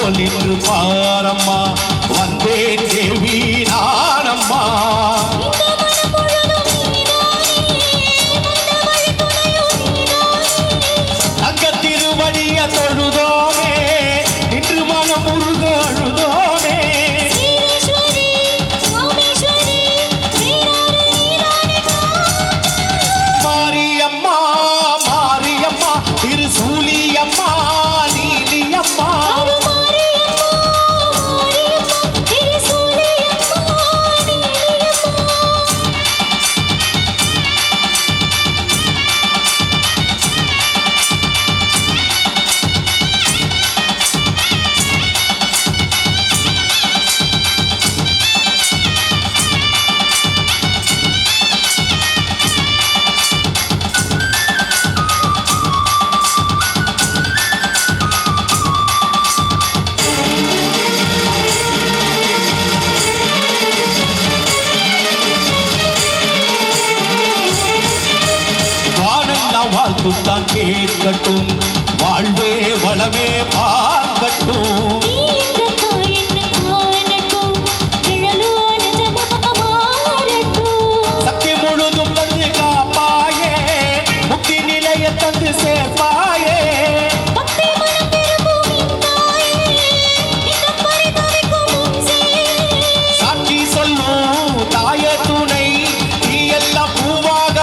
போல் இன்று பாரம்மா வந்தேன் தேவி நானம்மா தங்க திருவடிய தொழுதோமே இன்று மனம் முருக அழுதோமே மாரியம்மா மாரியம்மா திருசூலியம்மா நீலியம்மா வாழ்த்துத்தான் கேட்கட்டும் வாழ்வே வளமே பார்க்கட்டும் சக்தி முழுதும் தந்து காப்பாயே முக்தி நிலைய தந்து சேர்ப்பாயே சாட்சி சொல்லும் தாய துணை நீ எல்லாம் பூவாக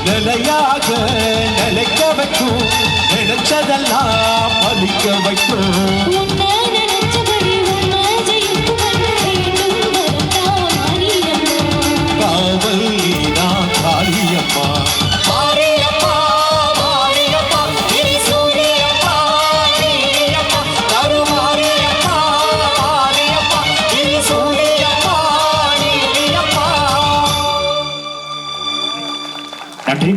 நிலையாக நிலைக்க வைக்கும் நினைச்சதெல்லாம் பலிக்க வைக்கும் காவல் நீதான் காளியம்மா மாரியம்மா மாரியம்மா திருசூலியம்மா நீலியம்மா கருமாரியம்மா மாரியம்மா திருசூலியம்மா நீலியம்மா நன்றி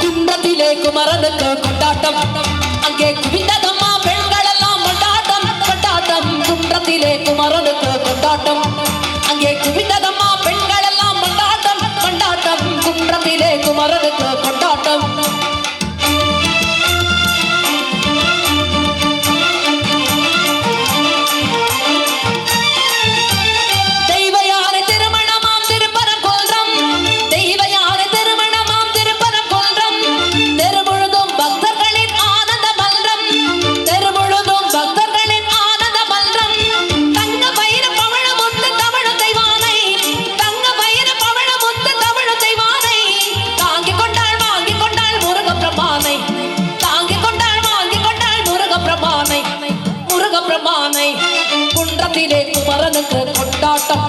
குன்றத்திலே குமரனுக்கு கொண்டாட்டம் அங்கே குவிந்ததம்மா பெண்கள் எல்லாம் கொண்டாட்டம் கொண்டாட்டம் குன்றத்திலே குமரனுக்கு கொண்டாட்டம் அங்கே குவிந்ததம்மா பெண்கள் எல்லாம் கொண்டாட்டம் கொண்டாட்டம் குன்றத்திலே குமரனுக்கு கொண்டாட்டம் குன்றத்திலே குமரனுக்கு கொண்டாட்டம்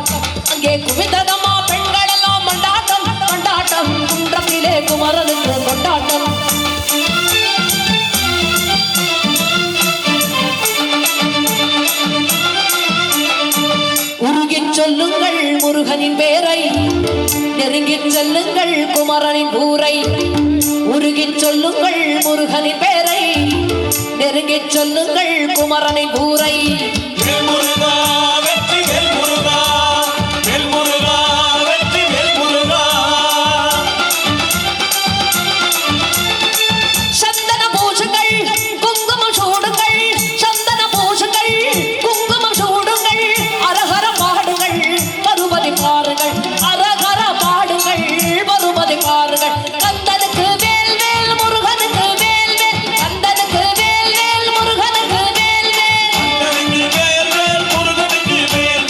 அங்கே குவிந்ததம்மா பெண்கள் எல்லாம் கொண்டாட்டம் கொண்டாட்டம் குன்றத்திலே குமரனுக்கு கொண்டாட்டம் உருகிச் சொல்லுங்கள் முருகனின் பேரை நெருங்கிச் செல்லுங்கள் குமரனின் ஊரை உருகிச் சொல்லுங்கள் முருகனின் பேரை நெருங்கிச் சொல்லுங்கள் குமரனின் ஊரை முருகா வெற்றி வேல் முருகா வேல் முருகா வெற்றி வேல் முருகா சந்தன பூசுங்கள் குங்குமம் சூடுங்கள் சந்தன பூசுங்கள் குங்குமம் சூடுங்கள் அரகர பாடுங்கள் பருவதி பாருங்கள் அரகர பாடுங்கள் பருவதி பாருங்கள் கந்தனுக்கு வேல் வேல் முருகனுக்கு வேல் வேல் கந்தனுக்கு வேல் வேல் முருகனுக்கு வேல் வேல் வேல் வேல் முருகனுக்கு வேல்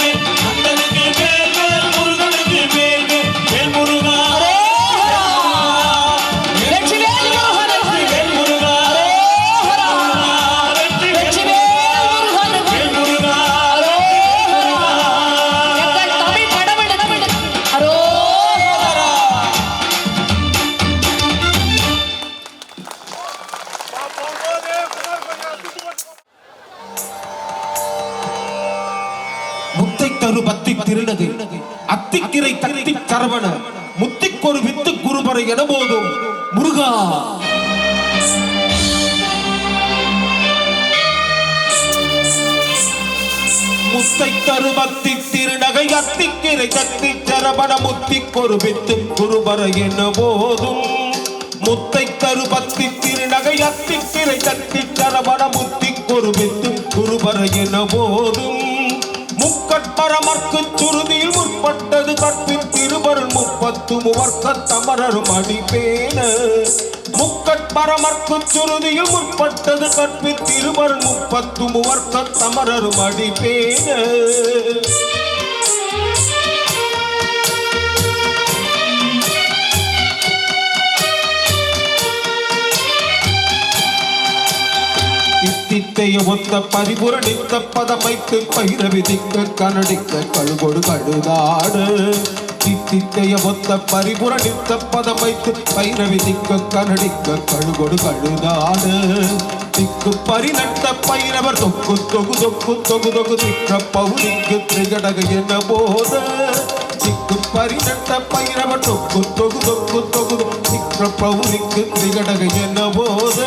தரு பத்தி திருநகை அத்திக்கிரை தத்தி சரவண முத்திக்கொரு வித்து குருபர என போதும் முருகா. முத்தை தரு பத்தி திருநகை அத்திக்கிரை தத்தி சரவண முத்திக்கொரு வித்து குருபர என போதும் முத்தை தரு பத்தி திருநகை அத்திக்கிரை தத்தி சரவண முத்திக்கொரு வித்து குருபர என போதும் முக்கட்பரமர்க்கு சுருதியில் முற்பட்டது கற்பின் திருவருள் 30 முவர்க்க தமரரும் அடிப்பேன முக்கட்பரமர்க்கு சுருதியில் முற்பட்டது கற்பின் திருவருள் 30 முவர்க்க தமரரும் அடிப்பேன. தித்தைய ஒத்த பரிபுரணித்த பதமைத்து பைரவிதிக்க கனடிக்க கழுகொடு கழுதாடு தித்தைய ஒத்த பரிபுரணித்த பதமைத்து பைரவிதிக்க கனடிக்க கழுகொடு கழுதாடு திக்கு பரிநட்ட பைரவர் தொக்கு தொகு தொக்கு தொகு தொகு திக்க பௌரிக்கு திரிகடக என போத திக்கு பரிநட்ட பைரவர் தொக்கு தொகு தொக்கு தொகு திக்க பௌரிக்கு திரிகடக என போத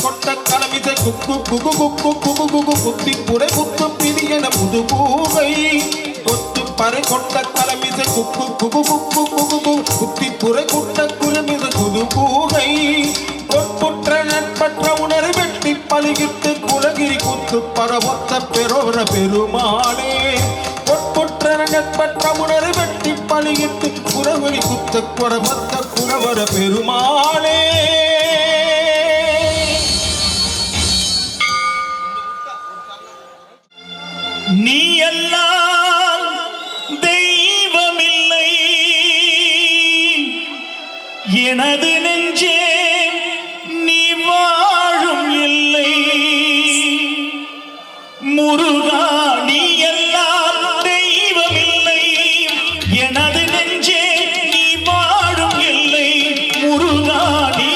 கொட்ட கலமிசை குக்கு குகு குக்கு குகு குகு குத்தி புரை குத்து பிரியன புது பூவை கொத்து பறை கொட்ட கலமிசை குக்கு குகு குக்கு குகு குகு குத்தி புரை கொட்ட குலமிசை புது பூவை பொற்புற்ற நட்பற்ற உணரை வெட்டி பலிகிட்டு குலகிரி குத்து பரவத்த பெரோர பெருமாளே பொற்புற்ற நட்பற்ற உணரை வெட்டி பலிகிட்டு குலகிரி குத்த பரவத்த குலவர பெருமாளே. நீ எல்லாம் தெய்வமில்லை எனது நெஞ்சே நீ வாழும் இல்லை முருகா. நீ எல்லாம் தெய்வமில்லை எனது நெஞ்சே நீ வாழும் இல்லை முருகா. நீ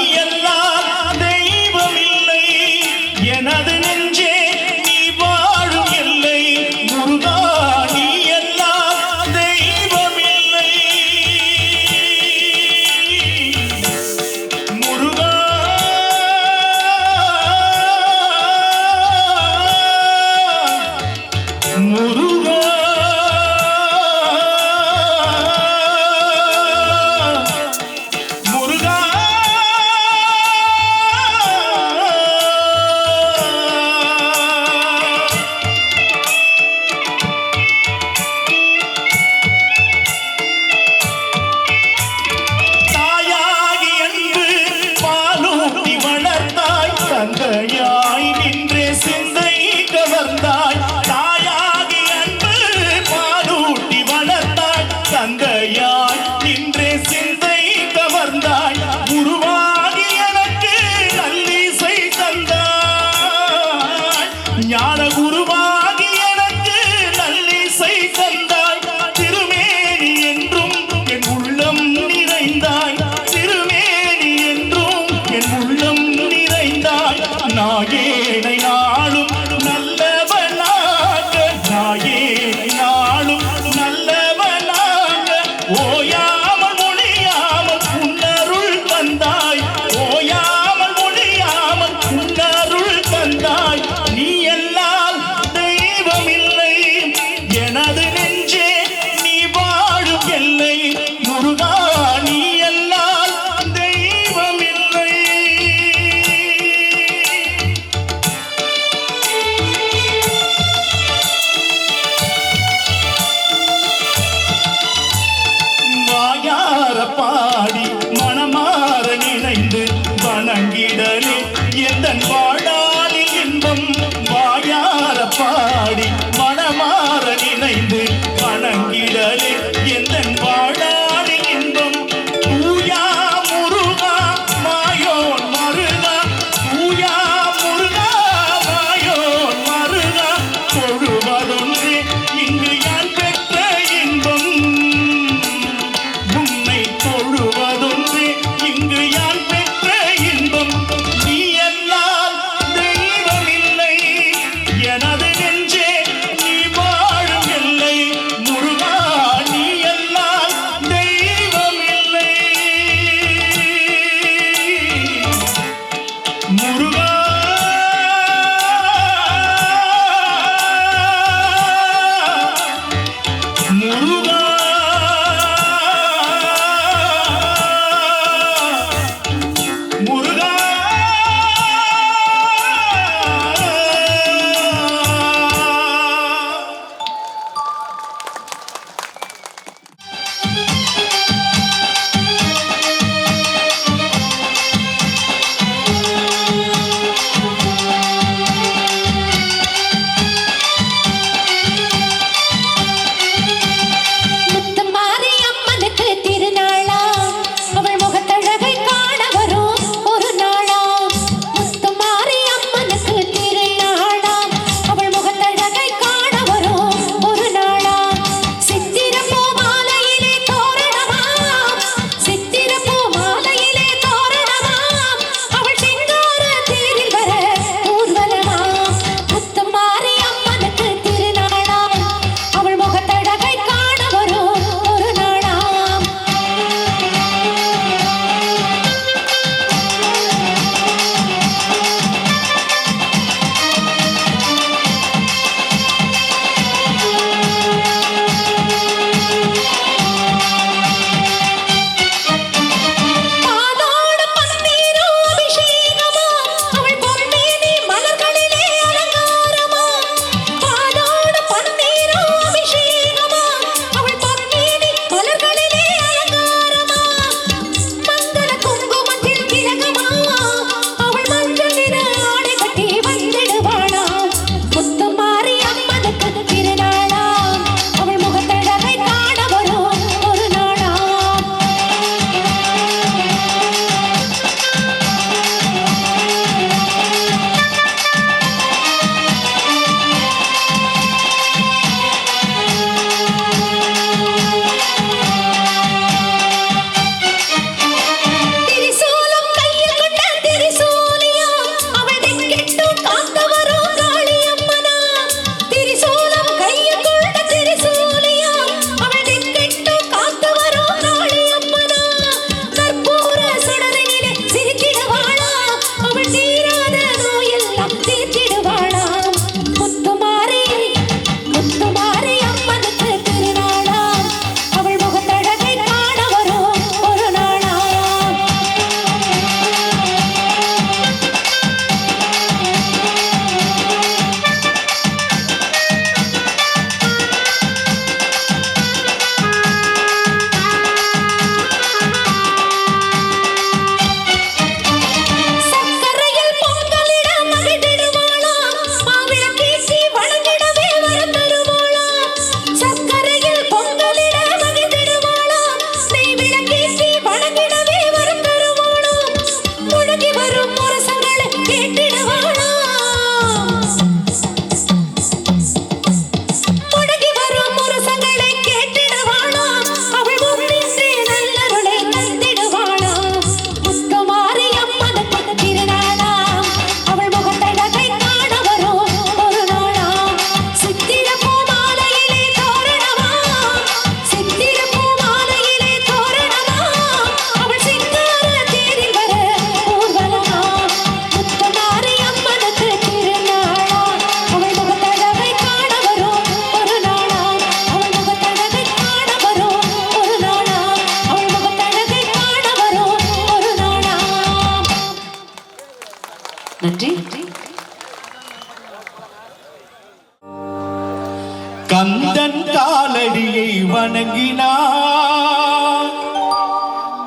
காலடியை வணங்கினார்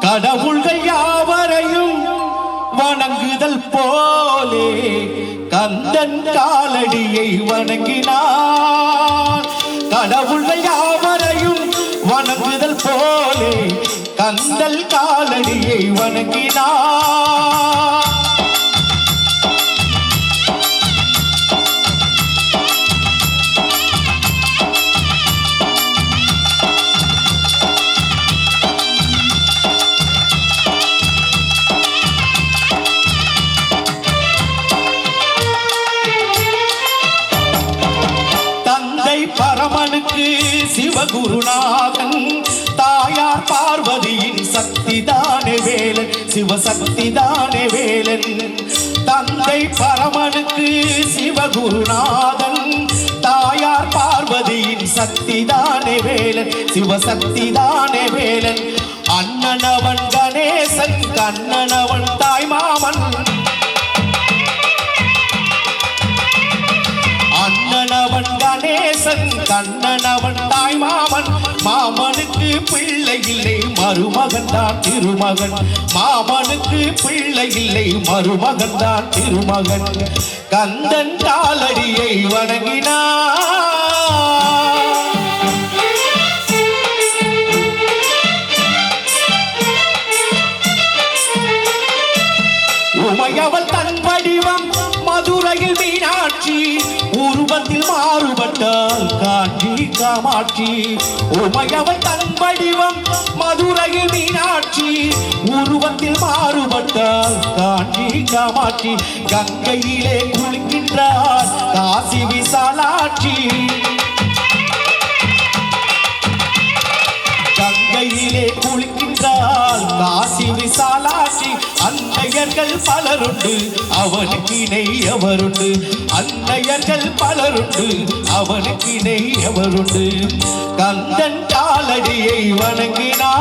கடவுள்கள் யாவரையும் வணங்குதல் போலே கந்தன் காலடியை வணங்கினார் கடவுள்கள் யாவரையும் வணங்குதல் போலே கந்தல் காலடியை வணங்கினார் பரமனுக்கு சிவகுருநாதன் தாயார் பார்வதியின் சக்திதானே வேலன் சிவசக்திதானே வேலன் தந்தை பரமனுக்கு சிவகுருநாதன் தாயார் பார்வதியின் சக்திதானே வேலன் சிவசக்திதானே வேலன் அண்ணனவன் கணேசன் கண்ணனவன் தாய்மாமன் அண்ணனவன் கணேசன் கண்ணனவன் தாய்மாமன் மாமனுக்கு பிள்ளை இல்லை மருமகன் தான் திருமகன் மாமனுக்கு பிள்ளை இல்லை மருமகன் தான் திருமகன் கந்தன் காலடியை வணங்கினார் உமையவள் தன் வடிவம் மதுரையில் மீனாட்சி உருவத்தில் மாறுபட்டால் காஞ்சி காமாட்சி உமையவள் தன் வடிவம் மதுரையில் மீனாட்சி உருவத்தில் மாறுபட்டால் காஞ்சி காமாட்சி கங்கையிலே குளிக்கின்றார் காசி விசாலாட்சி கங்கையிலே குளிக்கின்றால் காசி விசாலாட்சி அன்னையர்கள் பலருண்டு அவனுக்கு இணை எவருண்டு அன்னையர்கள் பலருண்டு அவனுக்கு இணை எவருண்டு கந்தன் காலடியை வணங்கினார்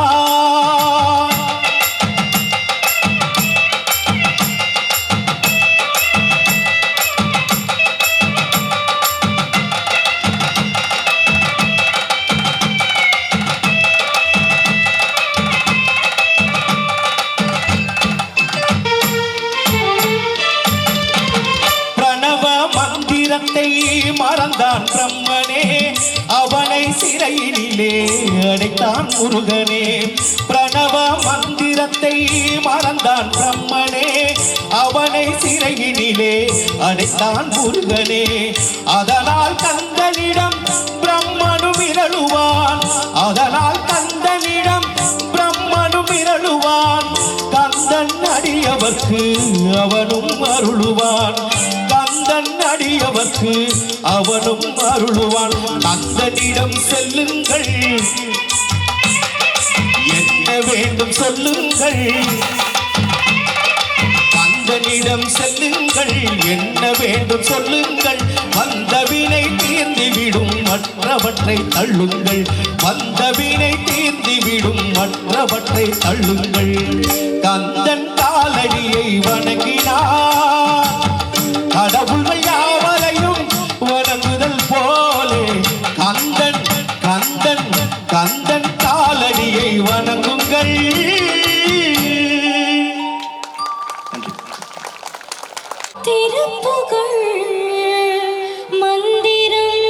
மறந்தான் பிரம்மனே அவனை சிறையினிலே அடைத்தான் முருகனே பிரணவ மந்திரத்தை மறந்தான் பிரம்மனே அவனை சிறையினிலே அடைத்தான் முருகனே அதனால் கந்தனிடம் பிரம்மனு மிரளுவான் அதனால் கந்தனிடம் பிரம்மனு மிரளுவான் கந்தன் அடியவர்க்கு அவனும் அருளுவான் கந்தன் அடியவர்க்கு அவனும் அருளுவான் கந்தனிடம் செல்லுங்கள் என்ன வேண்டும் சொல்லுங்கள் கந்தனிடம் செல்லுங்கள் என்ன வேண்டும் சொல்லுங்கள் வந்த வினை தீர்ந்துவிடும் மற்றவற்றை தள்ளுங்கள் வந்த வினை தீர்ந்துவிடும் மற்றவற்றை தள்ளுங்கள் கந்தன் காலடியை வணங்கினார் கடவுள்கள் யாவரையும் வணங்குதல் போலே கந்தன் கந்தன் கந்தன் காலடியை வணங்குங்கள். திருப்புகழ் மந்திரம்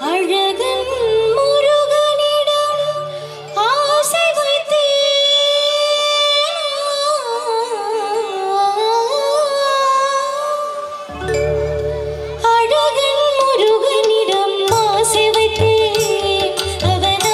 அழகன் முருகனிடம் ஆசை வைத்தேன் அழகன் முருகனிடம் ஆசை வைத்தேன் அவன்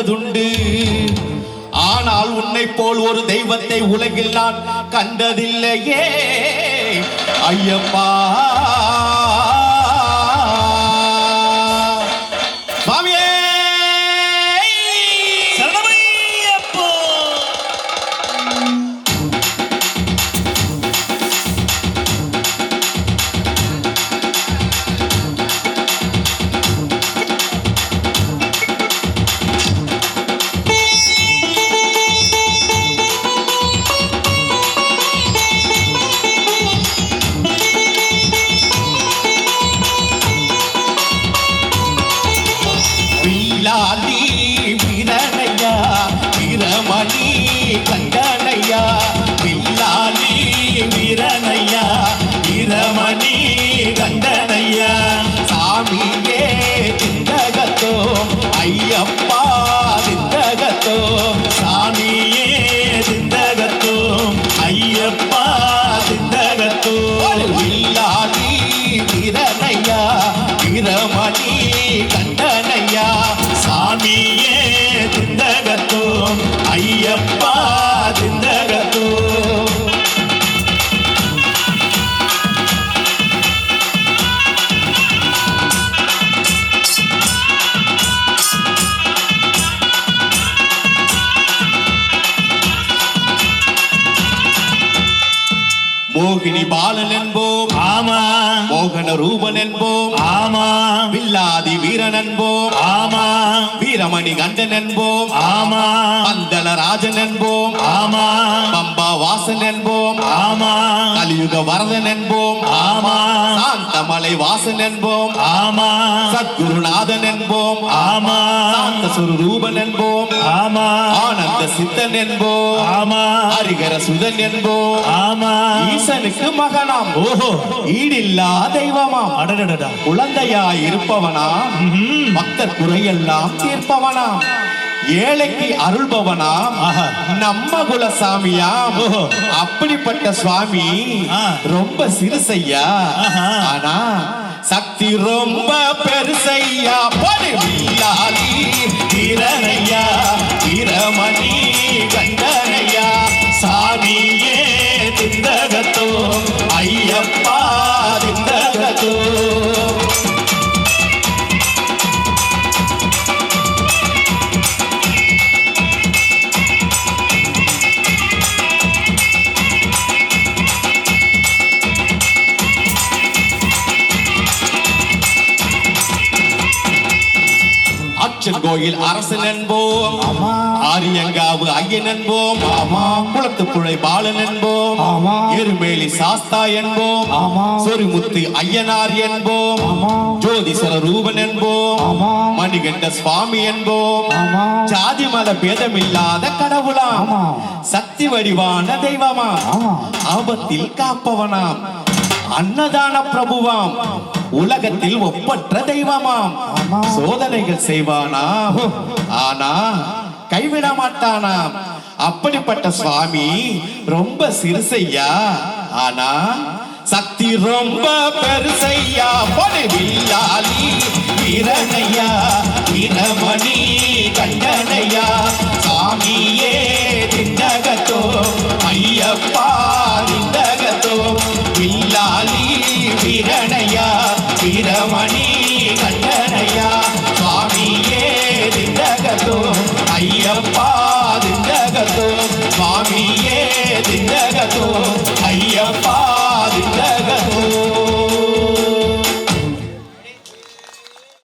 கண்டதுண்டு. ஆனால் உன்னை போல் ஒரு தெய்வத்தை உலகில் நான் கண்டதில்லையே ஐயப்பா. சுவாமியே சரணமையப்போ. வில்லாலி வீரனையா வீரமணி கண்டனையா. வில்லாலி வீரனையா வீரமணி கண்டனையா. சாமியே திண்டகத்தோ ஐயப்பா திண்டகத்தோ. சாமியே திண்டகத்தோ ஐயப்பா திண்டகத்தோ. வில்லாலி வீரனையா வீரமணி கண்டனையா. சாமியே திண்டகத்தோ ஐயப்பா திண்டகத்தோ. மோகினி பாலன் என்போம் ஆமா மோகன ரூபன் என்போம் ஆமா வில்லாதி வீரன் என்போம் ஆமா வீரமணி கண்டன் என்போம் ஆமா பந்தல ராஜன் என்போம் ஆமா பம்பா வாசன் என்போம் ஆமா கலியுக வரதன் என்போம் ஆமா சாந்தமலை வாசன் என்போம் ஆமா சத்குருநாதன் என்போம் ஆமா சாந்த சுரூபன் என்போம் ஆமா ஆனந்த சித்தன் என்போம் ஆமா ஹரிகர சுதன் என்போம் ஆமா ஈசனுக்கு மகனாம் ஓஹோ ஈடில்லா தெய்வமாம் அடடடடா குழந்தையாய் இருப்பவனாம் பக்தர் குறையெல்லாம் தீர்ப்பவனாம் ஏழைக்கு அருள்பவனாம் ஆஹா. நம்ம குலசாமியாம் ஓஹோ. அப்படிப்பட்ட சுவாமி ஆ. ரொம்ப சிறுசையா ஆஹா. ஆனா சக்தி ரொம்ப பெருசையா. வில்லாலி வீரனையா வீரமணி கண்டனையா. சாமியே திண்டகத்தோ ஐயப்பா திண்டகத்தோ. அச்சன் கோயில் அரசன் என்போம் ஆரியங்காவு ஐயன் என்போம் குளத்துப்புழை பாலன் என்போம் எருமேலி சாஸ்தா என்போம் சொரிமுத்து ஐயனார் என்போம் ஜோதிசர ரூபன் என்போம் மணிகண்ட சுவாமி என்போம் ஜாதி மத பேதமில்லாத கடவுளாம் சக்தி வடிவான தெய்வமாம் ஆபத்தில் காப்பவனாம் அன்னதான பிரபுவாம் உலகத்தில் ஒப்பற்ற தெய்வமாம் சோதனைகள் செய்வானாம் ஆனா கைவிட மாட்டானாம். அப்படிப்பட்ட சுவாமி ரொம்ப சிறுசையா ஆனா சக்தி ரொம்ப பெருசையா. வில்லாலி வீரனையா வீரமணி கண்டனையா. சாமியே திண்டகத்தோ ஐயப்பா திண்டகத்தோ. வில்லாலி வீரனையா வீரமணி கண்டனையா. சுவாமியே திண்டகத்தோ ஐயப்பா திண்டகத்தோ. சுவாமியே திண்டகத்தோ ஐயப்பா